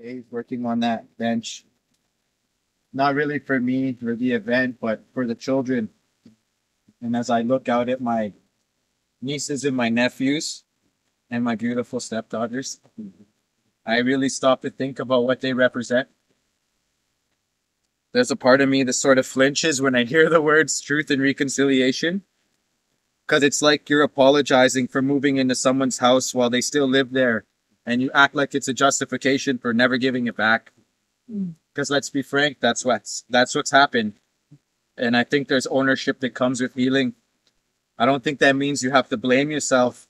days working on that bench. Not really for me or the event, but for the children. And as I look out at my nieces and my nephews and my beautiful stepdaughters, I really stop to think about what they represent. There's a part of me that sort of flinches when I hear the words truth and reconciliation, because it's like you're apologizing for moving into someone's house while they still live there, and you act like it's a justification for never giving it back. Because let's be frank, that's what's happened. And I think there's ownership that comes with healing. I don't think that means you have to blame yourself.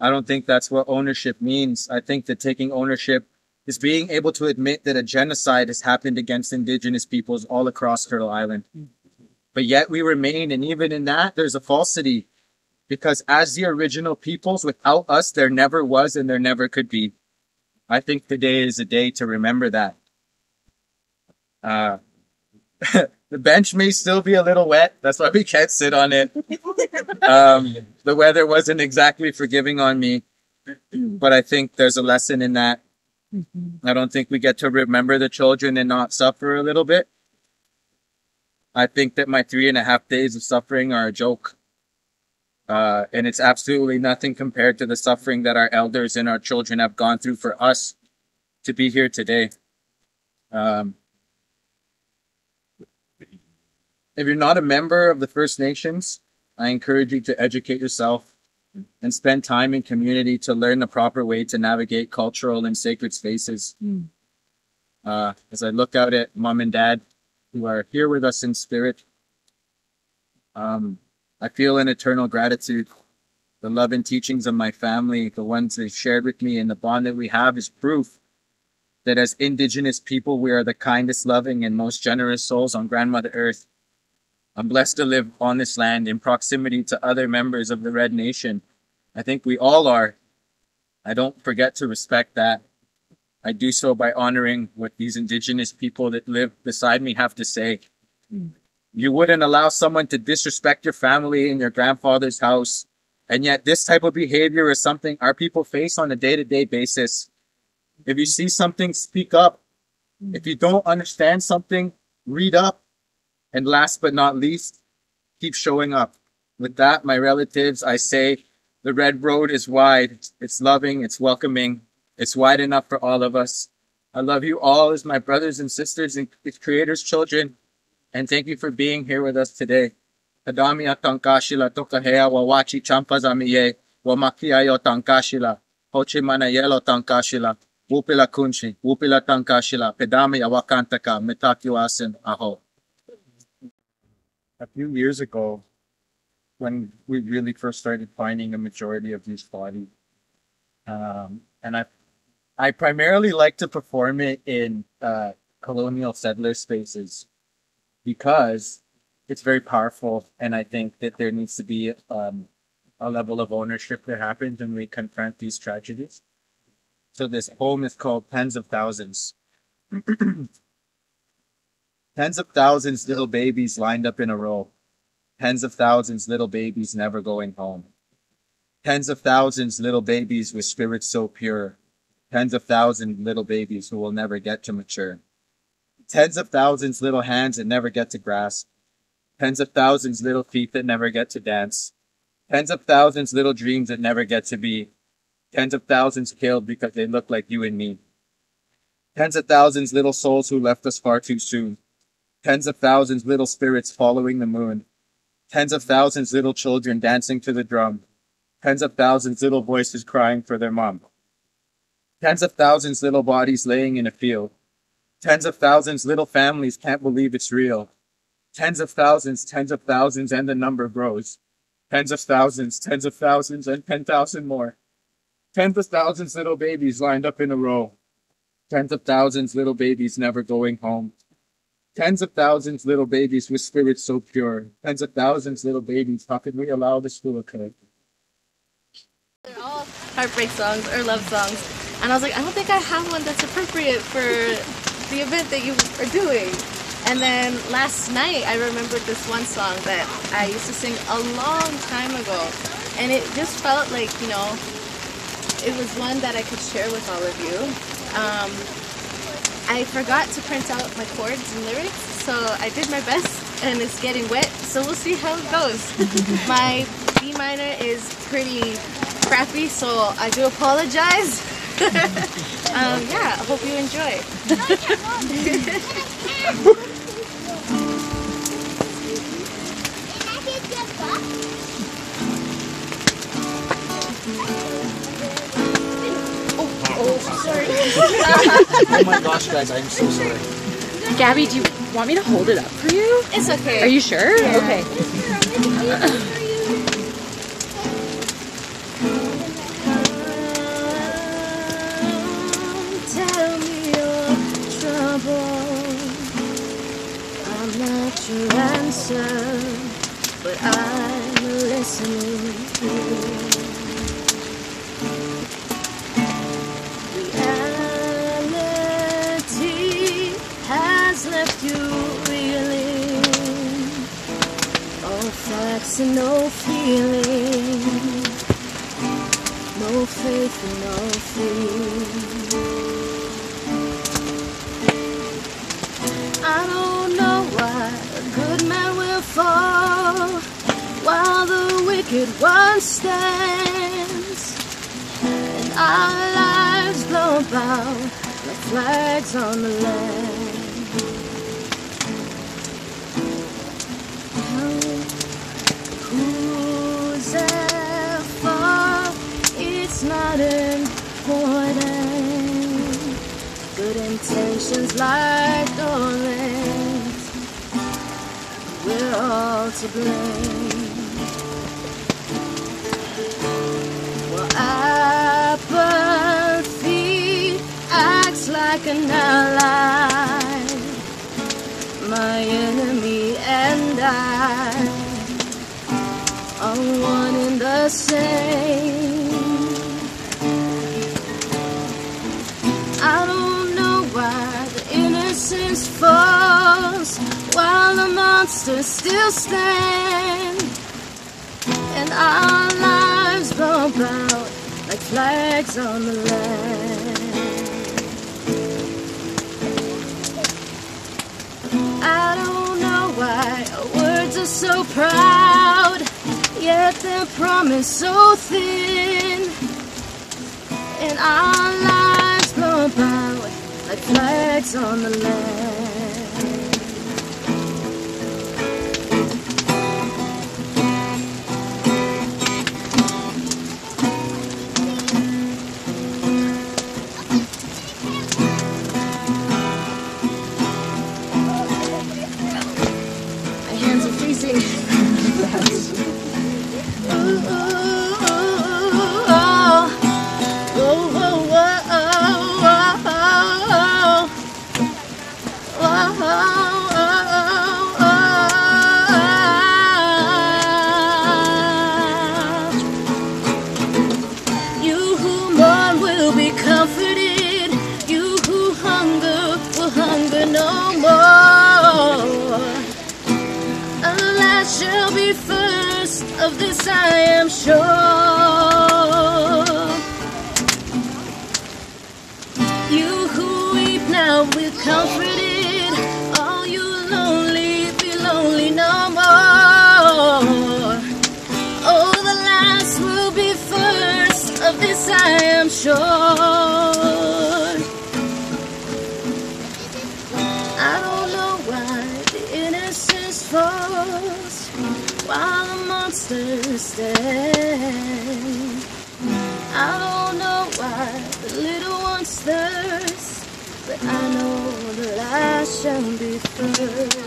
I don't think that's what ownership means. I think that taking ownership is being able to admit that a genocide has happened against indigenous peoples all across Turtle Island. But yet we remain, and even in that, there's a falsity. Because as the original peoples, without us, there never was and there never could be. I think today is a day to remember that. Uh, the bench may still be a little wet. That's why we can't sit on it. The weather wasn't exactly forgiving on me, but I think there's a lesson in that. I don't think we get to remember the children and not suffer a little bit. I think that my 3.5 days of suffering are a joke. And it's absolutely nothing compared to the suffering that our elders and our children have gone through for us to be here today. If you're not a member of the First Nations, I encourage you to educate yourself and spend time in community to learn the proper way to navigate cultural and sacred spaces. As I look out at mom and dad who are here with us in spirit, I feel an eternal gratitude. The love and teachings of my family, the ones they shared with me, and the bond that we have is proof that as Indigenous people, we are the kindest, loving, and most generous souls on Grandmother Earth. I'm blessed to live on this land in proximity to other members of the Red Nation. I think we all are. I don't forget to respect that. I do so by honoring what these Indigenous people that live beside me have to say. You wouldn't allow someone to disrespect your family in your grandfather's house. And yet this type of behavior is something our people face on a day-to-day basis. If you see something, speak up. If you don't understand something, read up. And last but not least, keep showing up. With that, my relatives, I say the red road is wide. It's loving. It's welcoming. It's wide enough for all of us. I love you all as my brothers and sisters and Creator's children. And thank you for being here with us today. Kadami atankashila tokahea wawachi champazamiye wamakiayo tankashila. Hochi manayelo tankashila. Wupila kunchi. Wupila tankashila. Pedami awakantaka. Metakiwasin aho. A few years ago, when we really first started finding a majority of these bodies, and I primarily like to perform it in colonial settler spaces because it's very powerful, and I think that there needs to be a level of ownership that happens when we confront these tragedies. So this poem is called Tens of Thousands. Tens of thousands little babies lined up in a row. Tens of thousands little babies never going home. Tens of thousands little babies with spirits so pure. Tens of thousands little babies who will never get to mature. Tens of thousands little hands that never get to grasp. Tens of thousands little feet that never get to dance. Tens of thousands little dreams that never get to be. Tens of thousands killed because they look like you and me. Tens of thousands little souls who left us far too soon. Tens of thousands little spirits following the moon. Tens of thousands little children dancing to the drum. Tens of thousands little voices crying for their mom. Tens of thousands little bodies laying in a field. Tens of thousands little families can't believe it's real. Tens of thousands, and the number grows. Tens of thousands, and 10,000 more. Tens of thousands little babies lined up in a row. Tens of thousands little babies never going home. Tens of thousands little babies with spirits so pure. Tens of thousands little babies, how could we allow this to occur? They're all heartbreak songs or love songs. And I was like, I don't think I have one that's appropriate for the event that you are doing. And then last night, I remembered this one song that I used to sing a long time ago. And it just felt like, it was one that I could share with all of you. I forgot to print out my chords and lyrics, so I did my best, and it's getting wet, so we'll see how it goes. My B minor is pretty crappy, so I do apologize. Yeah, I hope you enjoy. Sorry. Oh my gosh, guys, I'm so sorry. Gabby, do you want me to hold it up for you? It's okay. Are you sure? Yeah. Okay. Tell me your trouble. I'm not your answer, but I'm listening to you. Reality has left you reeling. All facts and no feeling. No faith and no fear. I don't know why a good man will fall while the wicked one stands, and our lives blow about like flags on the land. Who's at fault? It's not important. Good intentions lie dormant. We're all to blame. Well, apathy acts like an ally. My enemy and I are one and the same. I don't know why the innocence falls while the monsters still stand, and our lives blow out like flags on the land. I don't know why our words are so proud, yet their promise so thin, and our lives blow out like flags on the land. My hands are freezing. You who mourn will be comforted. You who hunger will hunger no more. Alas shall be first, of this I am sure. You who weep now will be comforted. All you lonely be lonely no more. Oh, the last will be first, of this I am sure. I don't know why the innocence falls while the monsters stand. I don't know why the little ones thirst, but I know the last shall be first.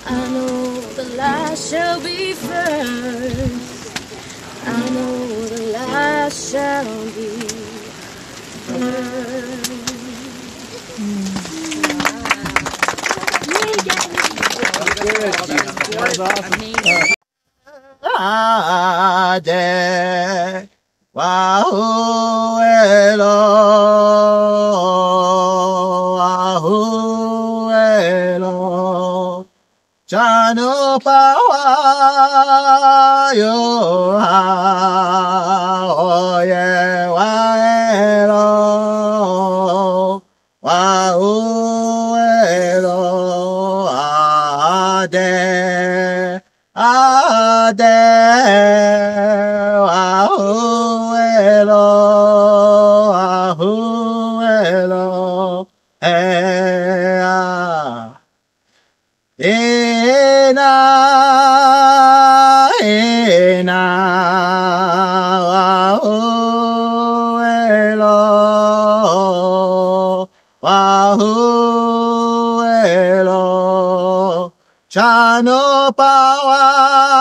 I know the last shall be first. I know the last shall be first. Ade wahuelo Jano pawa yo ha oye waelo Wahuelo, Chano Pawa.